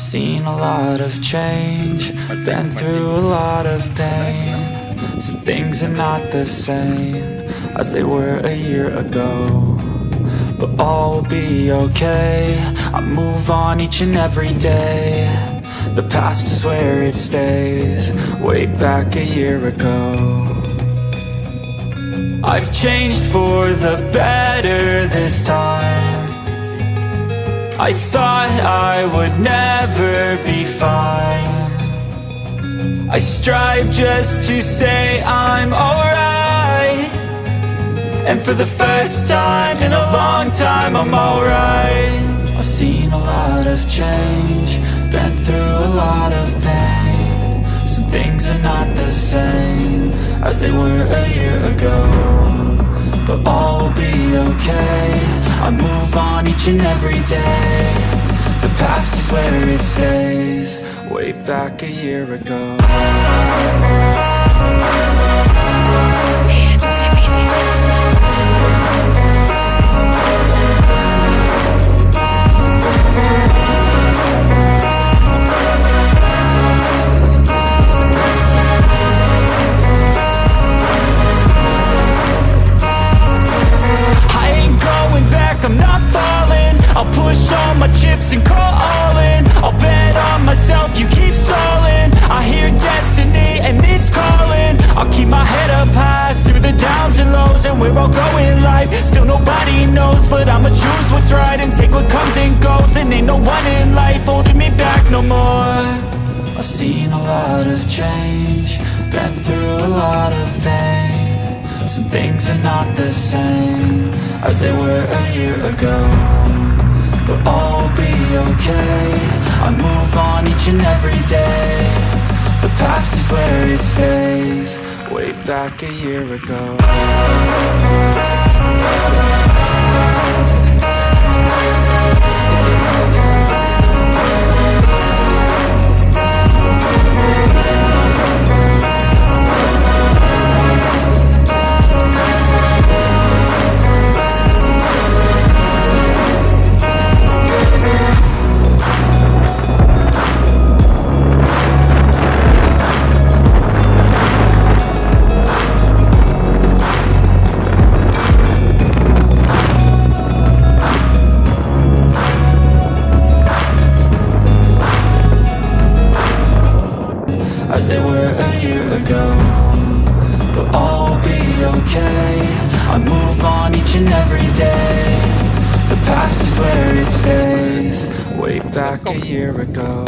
Seen a lot of change, been through a lot of pain. Some things are not the same as they were a year ago, but all will be okay. I move on each and every day. The past is where it stays, way back a year ago. I've changed for the better this time. I thought I would never be fine. I strive just to say I'm alright, and for the first time in a long time I'm alright. I've seen a lot of change, been through a lot of pain. Some things are not the same as they were a year ago, but all will be okay. I move on each and every day. The past is where it stays, way back a year ago. I'm not falling, I'll push all my chips and call all in. I'll bet on myself, you keep stalling. I hear destiny and it's calling. I'll keep my head up high through the downs and lows, and we're all going life. Still nobody knows, but I'ma choose what's right and take what comes and goes. And ain't no one in life holding me back no more. I've seen a lot of change, been through a lot of pain. Some things are not the same as they were a year ago, but all will be okay. I move on each and every day. The past is where it stays, way back a year ago. As they were a year ago, but all will be okay. I move on each and every day. The past is where it stays, way back a year ago.